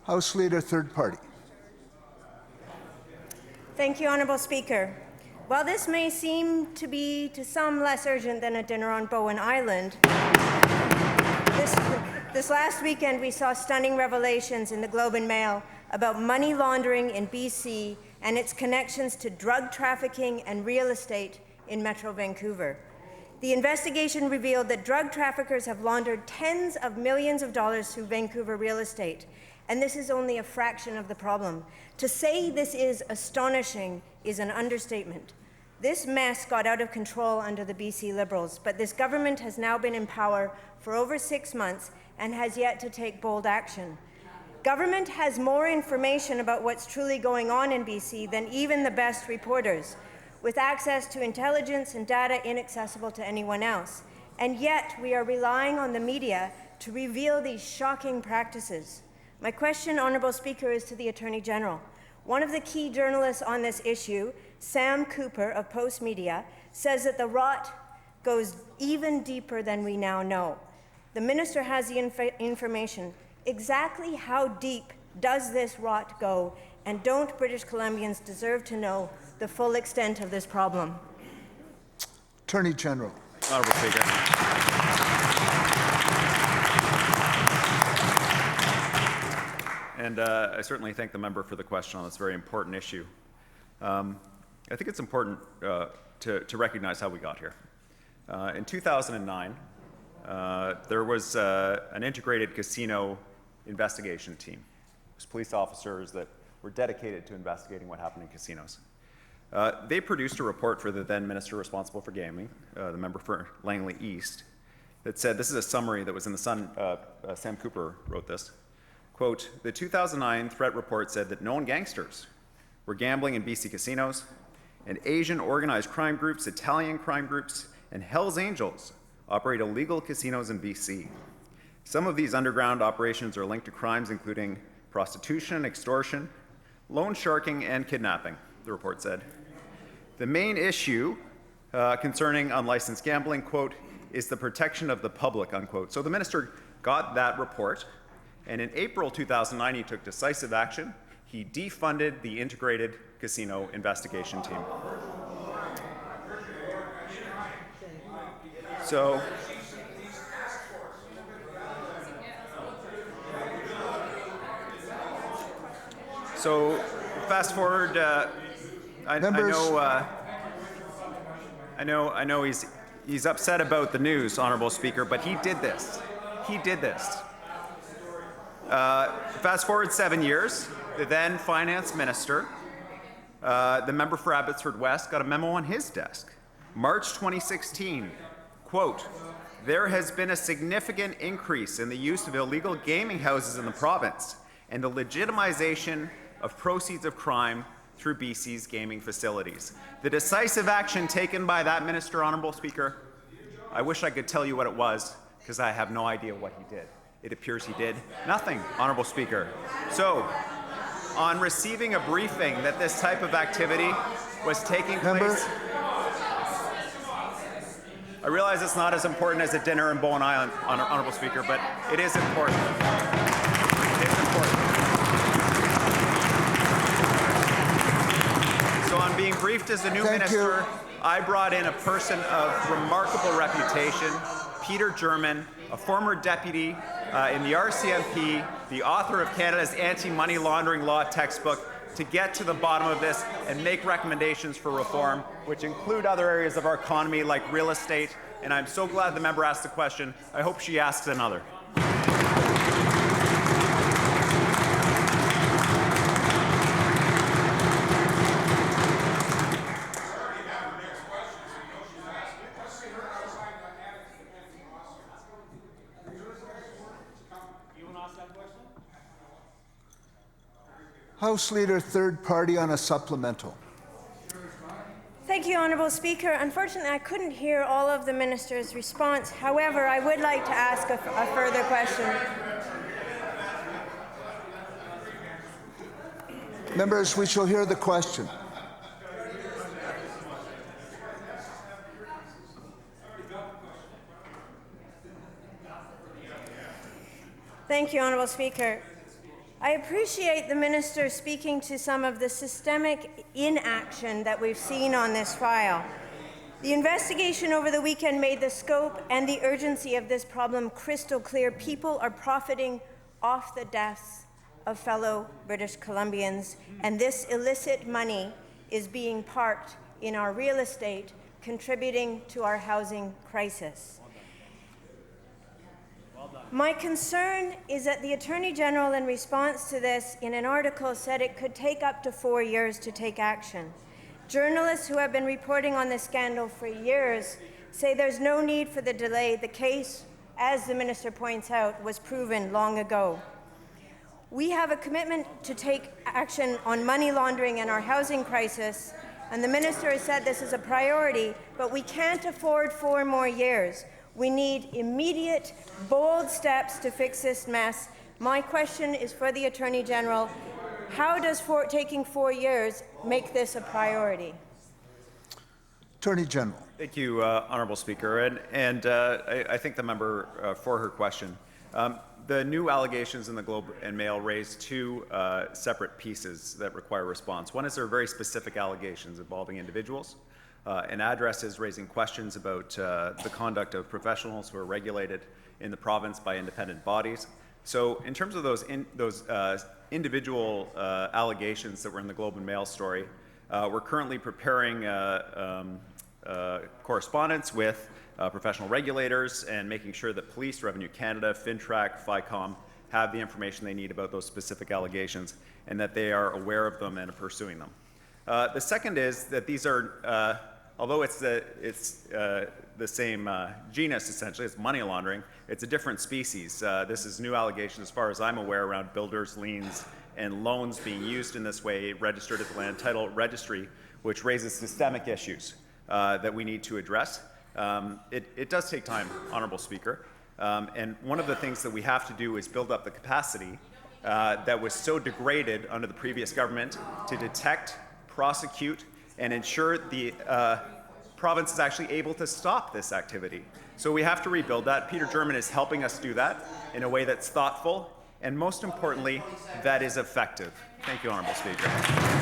House Leader, third party. Thank you, Honourable Speaker. While this may seem to be to some less urgent than a dinner on Bowinn Island, this last weekend we saw stunning revelations in the Globe and Mail about money laundering in BC and its connections to drug trafficking and real estate in Metro Vancouver. The investigation revealed that drug traffickers have laundered tens of millions of dollars through Vancouver real estate, and this is only a fraction of the problem. To say this is astonishing is an understatement. This mess got out of control under the BC Liberals, but this government has now been in power for over 6 months and has yet to take bold action. Government has more information about what's truly going on in BC than even the best reporters, with access to intelligence and data inaccessible to anyone else. And yet we are relying on the media to reveal these shocking practices. My question, Honourable Speaker, is to the Attorney General. One of the key journalists on this issue, Sam Cooper of Post Media, says that the rot goes even deeper than we now know. The Minister has the information. Exactly how deep does this rot go, and don't British Columbians deserve to know the full extent of this problem? Attorney General. Honourable Speaker. And I certainly thank the member for the question on this very important issue. I think it's important to recognize how we got here. In 2009, there was an integrated casino investigation team. It was police officers that were dedicated to investigating what happened in casinos. They produced a report for the then minister responsible for gaming, the member for Langley East, that said, this is a summary that was in the Sun, Sam Cooper wrote this, quote, the 2009 threat report said that known gangsters were gambling in BC casinos, and Asian organized crime groups, Italian crime groups, and Hells Angels operate illegal casinos in BC. Some of these underground operations are linked to crimes including prostitution, extortion, loan sharking, and kidnapping, the report said. The main issue concerning unlicensed gambling, quote, is the protection of the public, unquote. So the minister got that report, and in April 2009, he took decisive action. He defunded the integrated casino investigation team. So fast forward, I know he's upset about the news, Honourable Speaker, but he did this. He did this. Fast forward 7 years, the then finance minister, the member for Abbotsford West, got a memo on his desk. March 2016, quote, there has been a significant increase in the use of illegal gaming houses in the province and the legitimization of proceeds of crime through BC's gaming facilities. The decisive action taken by that minister, Honourable Speaker, I wish I could tell you what it was, because I have no idea what he did. It appears he did nothing, Honourable Speaker. So, on receiving a briefing that this type of activity was taking place, I realize it's not as important as a dinner in Bowinn Island, Honourable Speaker, but it is important. It is important. So on being briefed as the new minister, I brought in a person of remarkable reputation, Peter German, a former deputy in the RCMP, the author of Canada's anti-money laundering law textbook, to get to the bottom of this and make recommendations for reform, which include other areas of our economy like real estate. And I'm so glad the member asked the question. I hope she asks another. House Leader, third party on a supplemental. Thank you, Honourable Speaker. Unfortunately, I couldn't hear all of the minister's response. However, I would like to ask a further question. Members, we shall hear the question. Thank you, Honourable Speaker. I appreciate the minister speaking to some of the systemic inaction that we've seen on this file. The investigation over the weekend made the scope and the urgency of this problem crystal clear. People are profiting off the deaths of fellow British Columbians, and this illicit money is being parked in our real estate, contributing to our housing crisis. My concern is that the Attorney General, in response to this, in an article said it could take up to 4 years to take action. Journalists who have been reporting on this scandal for years say there's no need for the delay. The case, as the minister points out, was proven long ago. We have a commitment to take action on money laundering and our housing crisis, and the minister has said this is a priority, but we can't afford 4 more years. We need immediate, bold steps to fix this mess. My question is for the Attorney General. How does taking 4 years make this a priority? Attorney General. Thank you, Honourable Speaker, and I thank the member for her question. The new allegations in the Globe and Mail raise 2 separate pieces that require response. One is there are very specific allegations involving individuals and addresses raising questions about the conduct of professionals who are regulated in the province by independent bodies. So in terms of those individual allegations that were in the Globe and Mail story, we're currently preparing correspondence with professional regulators and making sure that Police, Revenue Canada, FinTrack, FICOM have the information they need about those specific allegations and that they are aware of them and are pursuing them. The second is that these are, although it's the same genus essentially, it's money laundering, it's a different species. This is new allegation as far as I'm aware around builders, liens, and loans being used in this way registered at the Land Title Registry, which raises systemic issues that we need to address. It does take time, Honourable Speaker, and one of the things that we have to do is build up the capacity that was so degraded under the previous government to detect, prosecute, and ensure the province is actually able to stop this activity. So we have to rebuild that. Peter German is helping us do that in a way that's thoughtful and, most importantly, that is effective. Thank you, Honourable Speaker.